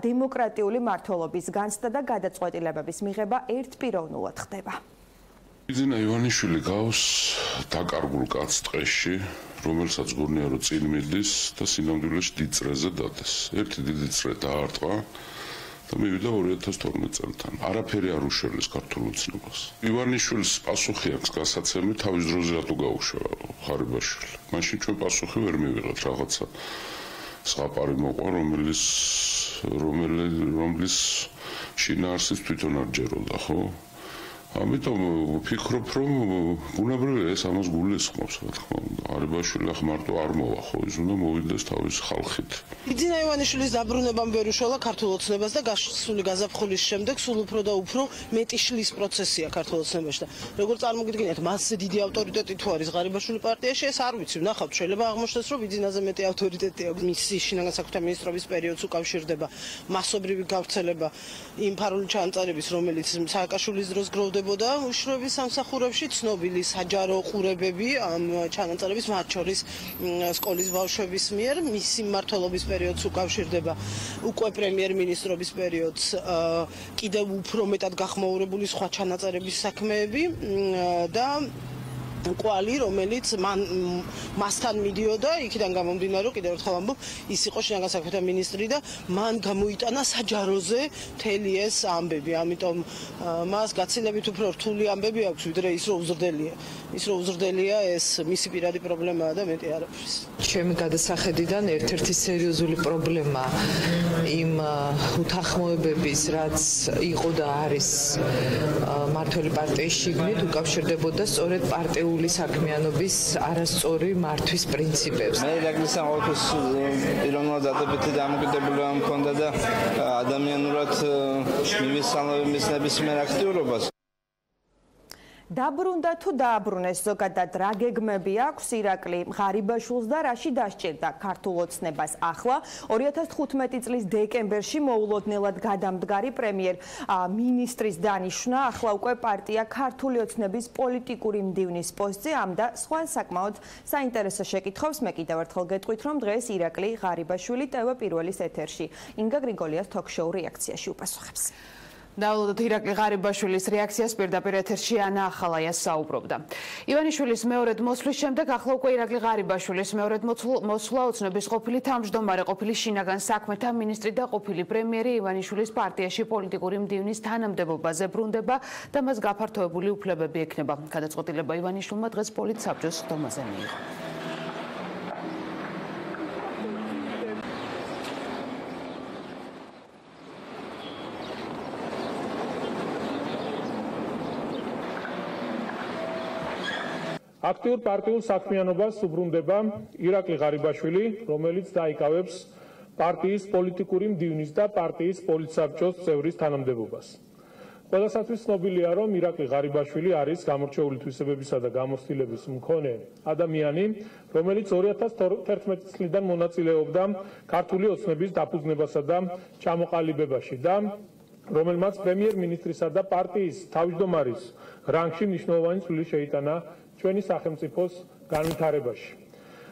დემოკრატიული მმართველობის განცდა და გადაწყვეტილებების მიღება ერთპიროვნულად ხდება. ბიძინა ივანიშვილი გავს დაკარგულ კაცს ტყეში, რომელსაც გონია, რომ წინ მიდის და სინამდვილეში დიდ წრეზე დადეს. ერთი დიდი წრე დაარტყა და მივიდა 2012 წელთან. არაფერი არ უშველეს ქართულ ოცნებას. ივანიშვილის პასუხი აქვს გასაცემი, თავის დროზე რატო გაუშვა ღარიბაშვილი. მაშინ ჩვენ პასუხი ვერ მივიღეთ, რაღაცა საპარი მოყვა, რომლის შინაარსიც თვითონ არ ჯეროდა, ხო? ამიტომ ვფიქრობ, რომ ბუნებრივია ეს ამას გულისხმობს, რა თქმა უნდა. ღარიბაშვილი ახ მარტო არ მოვა, ხო, ის უნდა მოვიდეს თავის ხალხით. ბიძინა ივანიშვილის დაბრუნებამ ვერ უშველა ქართულ ოცნებას და გასული გაზაფხულის შემდეგ სულ უფრო და უფრო მეტი შლის პროცესია ქართულ ოცნებაში და როგორ წარმოგიდგენიათ, მასზე დიდი ავტორიტეტი თუ არის ღარიბაშვილი პარტიაში, ეს არ ვიცი, ვნახავთ, შეიძლება აღმოჩნდეს, რომ ბიძინაზე მეტი ავტორიტეტი აქვს. მისი შინაგან საქმეთა მინისტრობის პერიოდს უკავშირდება მასობრივი გავრცელება იმ ფარული ჩანაწერების, რომელიც სააკაშვილის დროს გროვდებოდა უშროების სამსახურებში, ცნობილი საჯარო ყურებები ამ ჩანაწერების, მათ შორის სკოლის ბავშვების მიერ, მისი მმართველობის პერიოდს უკავშირდება უკვე პრემიერ-მინისტრობის პერიოდს, კიდევ უფრო მეტად გახმაურებული სხვა ჩანაწერების საქმეები და კვალი, რომელიც მასთან მიდიოდა, იქიდან გამომდინარე, რომ კიდევ ერთხელ ამბობ, ის იყო შინაგან საქმეთა მინისტრი და მან გამოიტანა საჯაროზე მთელი ეს ამბები. ამიტომ მას გაცილებით უფრო რთული ამბები აქვს, ვიდრე ის რომ უზრდელია. ის რომ უზრდელია, ეს მისი პირადი პრობლემაა და მეტი არაფრის. ჩემი გადასახედიდან ერთ-ერთი სერიოზული პრობლემა იმ უთანხმოებების, რაც იყო და არის მმართველი პარტიის შიგნით, უკავშირდებოდა სწორედ პარტიული საქმიანობის არასწორი მართვის პრინციპებს. მე რეგლისთან ყოველთვის პიროვნულად დადებითი დამოკიდებულება მქონდა და ადამიანურად მივესალმების ნებისმიერ აქტიურობას. დაბრუნდა თუ დააბრუნეს ზოგადად რა გეგმები აქვს ირაკლი ღარიბაშვილს და რაში დასჭირდა ქართულ ოცნებას ახლა 2015 წლის დეკემბერში მოულოდნელად გადამდგარი პრემიერ-მინისტრის დანიშვნა ახლა უკვე პარტია ქართული ოცნების პოლიტიკური მდივნის პოსტზე ამ და სხვა საკმაოდ საინტერესო შეკითხვებს მე კიდევ ერთხელ გეტყვით რომ დღეს ირაკლი ღარიბაშვილი ტევ პირველის ეთერში ინგა გრიგოლიას თოქ-შოუ რეაქციაში უპასუხებს. დავალოდოთ ირაკლი ღარიბაშვილის რეაქციას პირდაპირ ეთერში ანა ახალაია საუბრობდა. ივანიშვილის მეორედ მოსვლის შემდეგ ახლა უკვე ირაკლი ღარიბაშვილის მეორედ მოსვლა ოცნების ყოფილი თავმჯდომარე, ყოფილი შინაგან საქმეთა მინისტრი და ყოფილი პრემიერი ივანიშვილის პარტიაში პოლიტიკური მდივნის თანამდებობაზე ბრუნდება და მას გაფართოებული უფლებები ექნება. გადაწყვეტილება ივანიშვილმა დღეს პოლიტსაბჭოს ხდომაზე მიიღო. აქტიურ პარტიულ საქმიანობას უბრუნდება ირაკლი ღარიბაშვილი, რომელიც დაიკავებს პარტიის პოლიტიკური მდივნის და პარტიის პოლიტსაბჭოს წევრის თანამდებობას. ყველასათვის ცნობილია, რომ ირაკლი ღარიბაშვილი არის გამორჩეული თვისებებისა და გამოცდილების მქონე ადამიანი, რომელიც 2011 წლიდან მონაწილეობდა ქართული ოცნების დაფუძნებასა და ჩამოყალიბებაში და რომელმაც პრემიერ-მინისტრისა და პარტიის თავმჯდომარის რანგში მნიშვნელოვანი წვლილი შეიტანა ჩვენი სახელმწიფოს განვითარებაში.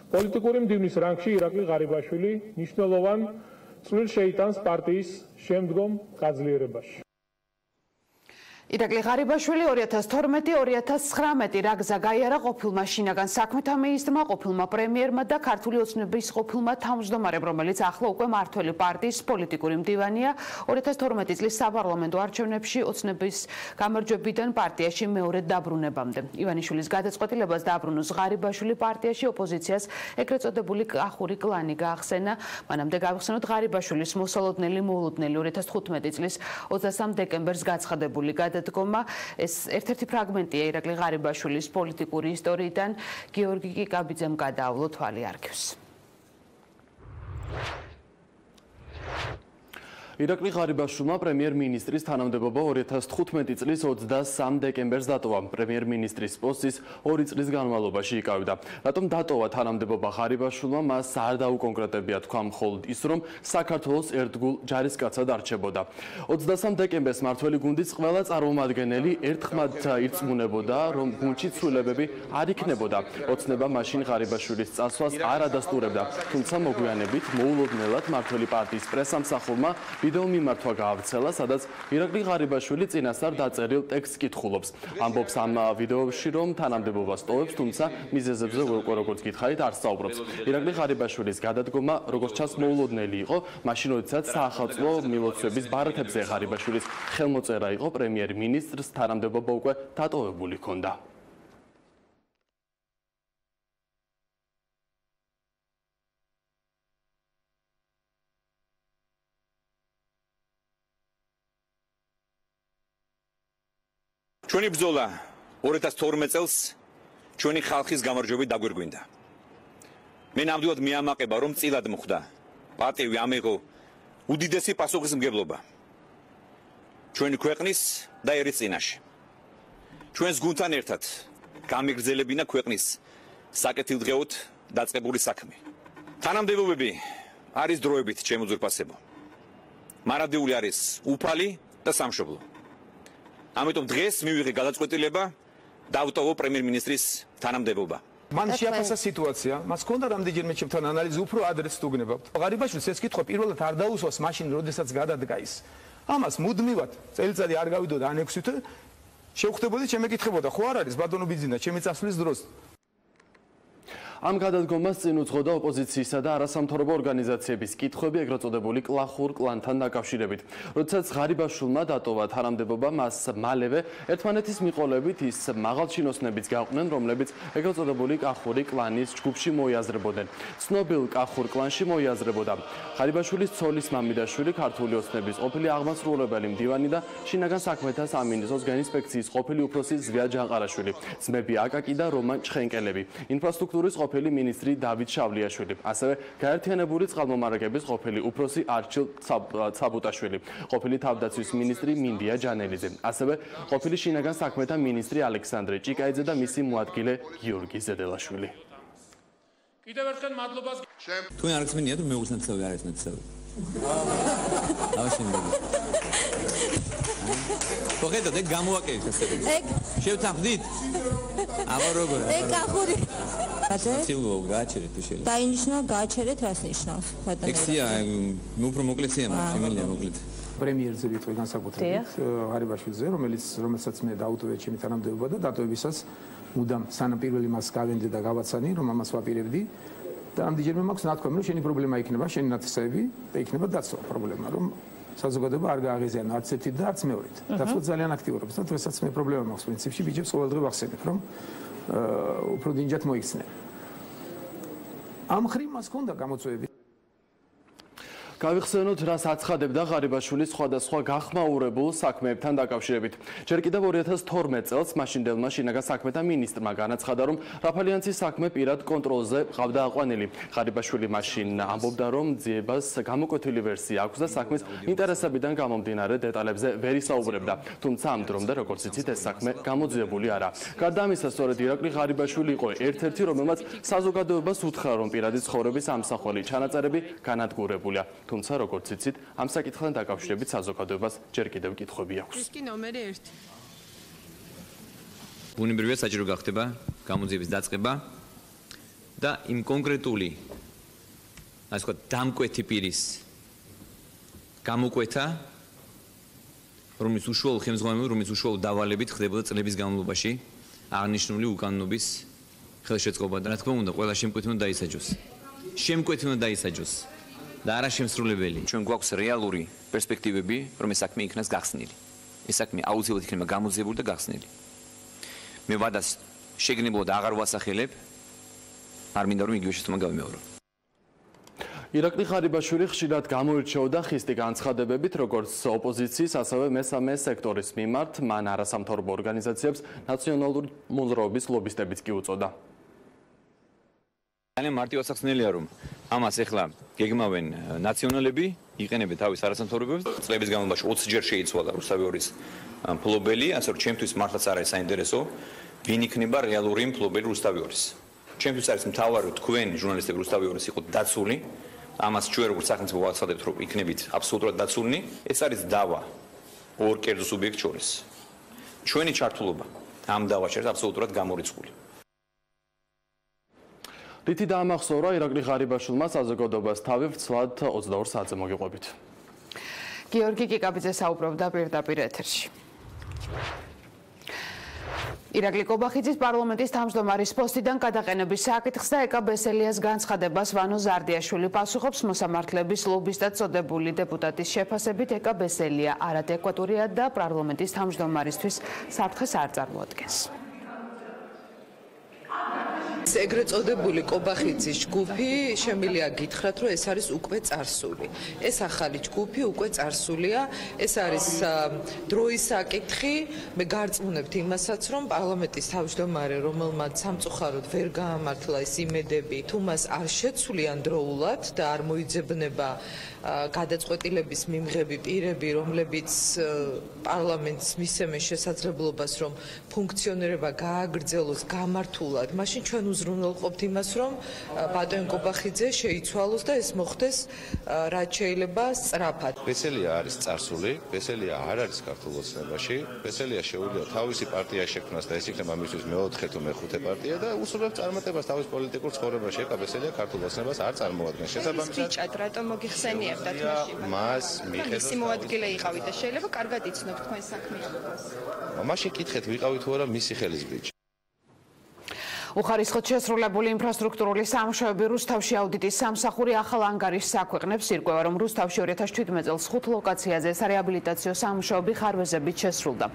პოლიტიკური მდივნის რანგში ირაკლი ღარიბაშვილი მნიშვნელოვან წვლილს შეიტანს პარტიის შემდგომ გაძლიერებაში. ირაკლი ღარიბაშვილი 2012-2019 რაგზა გაიარა ყოფილმა შინაგან საქმეთა მინისტრმა, ყოფილმა პრემიერმა და ქართული ოცნების ყოფილმა თავმჯდომარემ, რომელიც ახლა უკვე მართველი პარტიის პოლიტიკური მდივანია. 2012 წლის საპარლამენტო არჩევნებში ოცნების გამარჯვებიდან პარტიაში მეორედ დაბრუნებამდე. ივანიშვილის გადაწყვეტილებას დააბრუნოს ღარიბაშვილი პარტიაში ოპოზიციას ეგრეთ წოდებული კახური კლანი გაახსენა. მანამდე გავიხსენოთ ღარიბაშვილის მოსალოდნელი მოულოდნელი 2015 წლის 23 დეკემბერს გაცხადებული დგომა. ეს ერთ-ერთი ფრაგმენტია ირაკლი ღარიბაშვილის პოლიტიკური ისტორიიდან. გიორგი კიკაბიძემ გადაავლო თვალი არქივს. ირაკლი ღარიბაშვილმა პრემიერ-მინისტრის თანამდებობა 2015 წლის 23 დეკემბერს დატოვა. პრემიერ-მინისტრის პოსტის 2 წლის განმავლობაში იკავებდა. რატომ დატოვა თანამდებობა ღარიბაშვილმა, მას არ დაუკონკრეტებია თქვა მხოლოდ ის, რომ საქართველოს ერთგულ ჯარისკაცად არჩებოდა. 23 დეკემბერს მართველი გუნდის ყველა წარმომადგენელი ერთხმად ირწმუნებოდა, რომ გუნდში ცვლილებები არ იქნებოდა. ოცნება მაშინ ღარიბაშვილის წასვლას არ ადასტურებდა, თუმცა მოგვიანებით მოულოდნელად მართველი პარტიის პრესამსახურმა ვიდეო მიმართვა გაავრცელა, სადაც ირაკლი ღარიბაშვილი წინასწარ დაწერილ ტექსტს კითხულობს. ამბობს ამ ვიდეოში, რომ თანამდებობას ტოვებს, თუმცა მიზეზებზე უკვე როგორც გითხარით, არ სწაუბრობს. ირაკლი ღარიბაშვილის გადადგომა, როგორც ჩანს, მოულოდნელი იყო, მაშინ როდესაც საახალწლო მილოცვების ბარათებზე ღარიბაშვილის ხელმოწერა იყო, პრემიერ-მინისტრს თანამდებობა უკვე დატოვებული ჰქონდა. ჩვენი ბრძოლა 2012 წელს ჩვენი ხალხის გამარჯვებით დაგვირგვინდა. მე ნამდვილად მიამაყება, რომ წილად მოხდა. პატივი ამიღო უდიდესი პასუხისმგებლობა ჩვენი ქვეყნის და ერის წინაშე. ჩვენს გუნდთან ერთად გამიგრძელებინა ქვეყნის საკეთილდღეოდ დაწყებული საქმე. თანამდებობები არის დროებით ჩემო ძვირფასებო. მარადიული არის უფალი და სამშობლო. ამიტომ დღეს მივიღე გადაწყვეტილება დავტოვო პრემიერ-მინისტრის თანამდებობა. მან შეაფასა სიტუაცია, მას ჰქონდა რამდენჯერმე ჩემთან ანალიზი, უფრო ადრეც თუგნებავთ. ღარიბაშვილს ეს კითხვა პირველად არ დაუსვას მაშინ, როდესაც გადადგა ის. ამას მუდმივად წელიწადი არ გავიდოდა ან 6 თვე, შევხვდებოდი, შემეკითხებოდა, ხო არ არის ბატონო ბიძინა, ჩემი წასვლის დროს. ამ გადადგომას წინ უძღოდა ოპოზიციისა და არასამთავრობო ორგანიზაციების კითხვები ეგრეთ წოდებული კახურ კლანთან დაკავშირებით. როდესაც ღარიბაშვილმა დატოვა თანამდებობა, მას მალევე ერთმანეთის მიყოლებით ის მაღალჩინოსნებიც გაყვნენ, რომლებიც ეგრეთ წოდებული კახური კლანის ჯგუფში მოიაზრებოდნენ. ცნობილ კახურ კლანში მოიაზრებოდა ღარიბაშვილის ცოლის მამიდაშვილი, ქართული ოცნების ყოფილი აღმასრულებელი მდივანი და შინაგან საქმეთა სამინისტროს განინსპექციის ყოფილი უფროსი ზვია ჯანყარაშვილი, ძმები აკაკი და რომან ჩხენკელები, ინფრასტრუქტურის ყოფილი მინისტრი დავით შავლიაშვილი, ასევე გაერთიანებული წყალმომარაგების ყოფილი უფროსი არჩილ ცაბუტაშვილი, ყოფილი თავდაცვის მინისტრი მინდია ჯანელიძე, ასევე ყოფილი შინაგან საქმეთა მინისტრი ალექსანდრე ჭიკაიძე და მისი მოადგილე გიორგი ზედელაშვილი. კიდევ ერთხელ მადლობას. თქვენ არ გწმინიათ, რომ მეუღლესნაცავი არ ესნაცავი. ავაშენებდი. ხოხეთო ეგ გამოვაკეთეთ ესე. ეგ შევთანხმდით? აბა როგორ? ეგ კახური. სილო გააჩერეთ თუ შეიძლება. დაინიშნა, გააჩერეთ, რას ნიშნავს? ექსია, უფრო მოკლეცია, შემიძლია მოკლედ. პრემიერზე ვიტყვი განსაკუთრებით ღარიბაშვილზე, რომელსაც მე დაუტოვე ჩემი თანამდებობა და დატოვებისას მუდამ სანამ პირველი მას გავენდე და გავაცანი, რომ ამას ვაპირებდი და ამდენჯერმე მაქვს ნათქვამი, რომ შენი პრობლემა იქნება, შენი ნათესავები და იქნება დაცვა პრობლემა, რომ საზოგადოება არ გააღიზიანა არც ერთი და არც მეორედ. დაცვა ძალიან აქტიურობს და დღესაც მე პრობლემა მაქვს პრინციპში, ბიჭებს ყოველდღე ვახსენებ, რომ უფრო დინჯად მოიქცნენ. ამ ხრივ მას ჰქონდა გამოწვევები. გავიხსენოთ, რას აცხადებდა ღარიბაშვილის სხვადასხვა გახმაურებულ საქმეებთან დაკავშირებით. ჯერ კიდევ 2012 წელს მაშინდელმა შინაგან საქმეთა მინისტრმა განაცხადა, რომ რაფალიანცის საქმე პირად კონტროლზე ყავდა აყვანილი. ღარიბაშვილი მაშინ ამბობდა, რომ ძიებას გამოკვეთილი ვერსია აქვს და საქმის ინტერესებიდან გამომდინარე დეტალებზე ვერ ისაუბრებდა. თუმცა ამ დრომდე, როგორც იცით, ეს საქმე გამოძიებული არა. გარდა ამისა, სწორედ ირაკლი ღარიბაშვილი იყო ერთ-ერთი, რომელმაც საზოგადოებას უთხრა, რომ პირადი ცხოვრების ამსახველი ჩანაწერები განადგურებულია. თუმცა, როგორც იცით, ამ საკითხთან დაკავშირებით საზოგადოებას ჯერ კიდევ კითხვები აქვს. ის კი ნომერი 1. ბუნებრივია საჭირო გახდება გამოძიების დაწყება და იმ კონკრეტული, ასე ვთქვათ, დამკვეთი პირის გამოკვეთა რომლის უშუალო ხელმძღვანელობით, რომლის უშუალო დავალებით ხდებოდა წლების განმავლობაში აღნიშნული უკანონობის ხელშეწყობა და რა თქმა უნდა, ყველა შემკვეთი უნდა დაისაჯოს. შემკვეთი უნდა დაისაჯოს და არა შემსრულებელი. ჩვენ გვაქვს რეალური პერსპექტივები, რომ ეს საქმე იქნას გახსნილი. ეს საქმე აუცილებლად იქნება გამოძიებული და გახსნილი. მე ვადას შეგნებულად აღარ ვასახელებ, არ მინდა რომ იგივე შეცდომა გავიმეორო. ირაკლი ღარიბაშვილი ხშირად გამოირჩეოდა ხისტი განცხადებებით, როგორც ოპოზიციის, ასევე მესამე სექტორის მიმართ, მან არასამთავრობო ორგანიზაციებს ნაციონალური მოძრაობის ლობისტებიც კი უწოდა. ძალიან მარტივად სახსნელია, რომ ამას ეხლა გეგმავენ ნაციონალები, იყენებენ თავის არასამთავრობოებს, წლების განმავლობაში 20 ჯერ შეიცვალა რუსთავის მფლობელი, ასე რომ ჩემთვის მართლაც არ არის საინტერესო, ვინ იქნება რეალური მფლობელი რუსთავის. ჩემთვის არის მთავარი თქვენ ჟურნალისტები რუსთავის იყო დაცული, ამას ჩვენ როგორც სახელმწიფო ვაცხადებთ, რომ იქნებით აბსოლუტურად დაცულნი, ეს არის დავა ორ კერძო სუბიექტს შორის. ჩვენი ჩართულობა ამ დავაში არის აბსოლუტურად გამორიცხული. რითი დაამახსოვრა ირაკლი ღარიბაშვილმა საზოგადოებას თავი ვრცლად 22 საათზე მოგიყვებით. გიორგი კიკაბიძე საუბრობდა პირდაპირ ეთერში. ირაკლი კობახიძის პარლამენტის თავმჯდომარის პოსტიდან გადაყენების საკითხს და ეკა ბესელიას განცხადებას ვანო ზარდიაშვილი პასუხობს. მოსამართლეების ლობისტად წოდებული დეპუტატის შეფასებით ეკა ბესელია არადეკვატურია და პარლამენტის თავმჯდომარისთვის საფრთხეს არ წარმოადგენს. ეგრეთ წოდებული კობახიძის ჯგუფი შემიძლია გითხრათ, რომ ეს არის უკვე წარსული. ეს ახალი ჯგუფი უკვე წარსულია, ეს არის დროის საკითხი. მე გარწმუნებთ იმასაც, რომ პარლამენტის თავმჯდომარე, რომელმაც სამწუხაროდ ვერ გაამართლა ეს იმედები, თუ მას არ შეცვლიან დროულად და არ მოიძებნება გადაწყვეტილების მიმღები პირები, რომლებიც პარლამენტს მისცემენ შესაძლებლობას, რომ ფუნქციონირება გააგრძელოს გამართულად, მაშინ ჩვენ უზრუნველყოფთ იმას, რომ ბატონ კობახიძე შეიცვალოს და ეს მოხდეს რაც შეიძლება სწრაფად. ბესელია არის წარსული, ბესელია არ არის ქართულ ოცნებაში, ბესელია შეუძლია თავისი პარტია შექმნას და ეს იქნება მისთვის მეოთხე თუ მეხუთე პარტია და უსურვებს წარმატებას თავის პოლიტიკურ ცხოვრებაში. ეკა ბესელია ქართულ ოცნებას არ წარმოადგენს. შესაბამისად, ბიჭად რატომ მოგიხსენიებდათ მას მიხედავთ მისი მოადგილე იყავით და შეიძლება კარგად იცნობთ თქვენ საქმიანობას. მაშინ კითხეთ ვიყავით თუ არა მისი ხელის ბიჭი. უხარისხოდ შესრულებული ინფრასტრუქტურული სამუშაოები რუსთავში აუდიტის სამსახური ახალ ანგარიშს აქვეყნებს. ირკვევა, რომ რუსთავში 2017 წელს 5 ლოკაციაზე სარეაბილიტაციო სამუშაოები ხარვეზებით შესრულდა.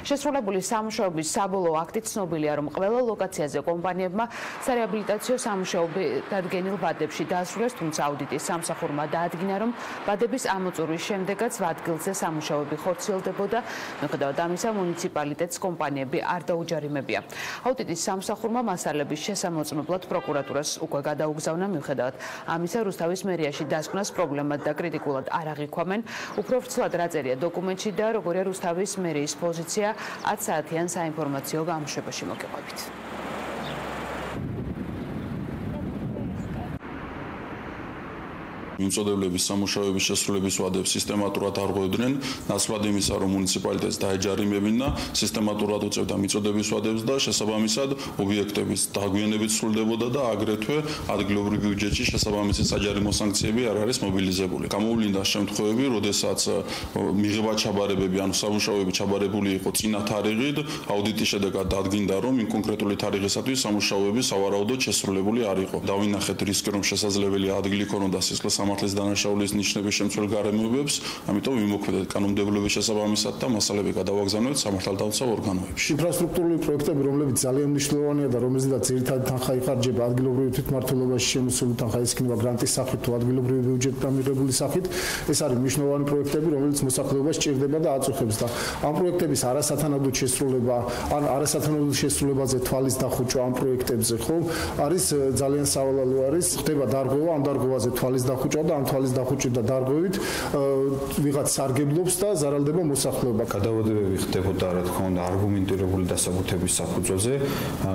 შესრულებული სამუშაოების საბოლოო აქტი ცნობილია, რომ ყველა ლოკაციაზე კომპანიებმა სარეაბილიტაციო სამუშაოები დადგენილ ვადებში დაასრულეს, თუმცა აუდიტის სამსახურმა დაადგინა, რომ ვადების ამოწურვის შემდეგაც ვადგილზე სამუშაოები ხორციელდებოდა. მიუხედავად ამისა, მუნიციპალიტეტს კომპანიები არ დაუჯარიმებია. აუდიტის სამსახურმა მასალების შესამოწმებლად პროკურატურას უკვე გადაუგზავნა. მიუხედავად ამისა, რუსთავის მერიაში დასკვნას პრობლემად და კრიტიკულად არ აღიქვამენ. უფრო ვრცლად რა წერია დოკუმენტში და როგორია რუსთავის მერიის პოზიცია 10 საათიან საინფორმაციო გამოშვებაში მოგიყვებით. მიმწოდებლების სამუშაოების შესრულების ვადებს სისტემატურად არღვევდნენ, ნაცვლად იმისა, რომ მუნიციპალიტეტს დაეჯარიმებინა, სისტემატურად უწევდა მიწოდების ვადებს და შესაბამისად ობიექტების დაგვიანებით სრულდებოდა და აგრეთვე ადგილობრივ ბიუჯეტში შესაბამისი საჯარიმო სანქციები არ არის მობილიზებული. გამოვლინდა შემთხვევები, როდესაც მიღება ჩაბარებები, ანუ სამუშაოები ჩაბარებული იყო წინა თარიღით, აუდიტის შედეგად დადგინდა, რომ იმ კონკრეტული თარიღისათვის სამუშაოები სავარაუდოდ შესრულებული არ იყო. დავინახეთ რისკი, რომ შესაძლებელია ადგილი ქონოდა სისხლის სამართლის დანაშაულის ნიშნების შემცველ გარემოებებს, ამიტომ ვიმოქმედეთ კანონმდებლობის შესაბამისად და მასალები გადავაგზავნეთ სამართალდამცავ ორგანოებში. ინფრასტრუქტურული პროექტები, რომლებიც ძალიან მნიშვნელოვანია და რომელზედაც ძირითადი თანხა იხარჯება ადგილობრივი თვითმმართველობაში შემოსული თანხა ისქნება გრანტის სახით თუ ადგილობრივი ბიუჯეტიდან მიღებული სახით, ეს არის მნიშვნელოვანი პროექტები, რომელიც მოსახლეობას ჭირდება და აწუხებს და ამ პროექტების არასათანადო შესრულება, ან არასათანადო შესრულებაზე თვალის დახუჭვა ამ პროექტებზე, ხო, არის ძალიან სავალალო არის, ხდება დარღვევა, ამ დარღვევაზე თვალის დახუჭვა და ამ თვალის დახუჭვით და დარღვევით ვიღაც სარგებლობს და ზარალდება მოსახლეობა. გადავადებები ხდებოდა, რა თქმა უნდა, არგუმენტირებული დასაბუთების საფუძველზე.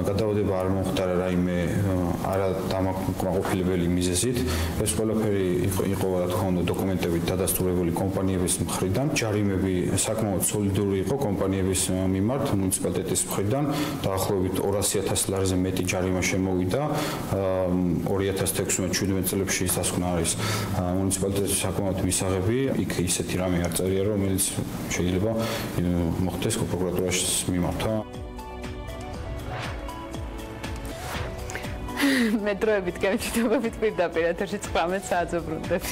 გადავადება არ მომხდარა რაიმე არადამაკმაყოფილებელი მიზეზით. ეს ყველაფერი იყო, რა თქმა უნდა, დოკუმენტებით დადასტურებული კომპანიების მხრიდან. ჯარიმები საკმაოდ სოლიდური იყო კომპანიების მიმართ, მუნიციპალიტეტის მხრიდან. დაახლოებით 200,000 ლარზე მეტი ჯარიმა შემოვიდა. 2016-17 წლებში დასკვნა არის მუნიციპალიტეტის საკმაოდ მისაღები, იქ ისეთი რამე არ წერია, რომელიც შეიძლება მოხდეს პროკურატურაშიც მიმართა. მე დროებით გამჩნდებებით პირდაპირ ეთერში 19 საათზე ბრუნდები.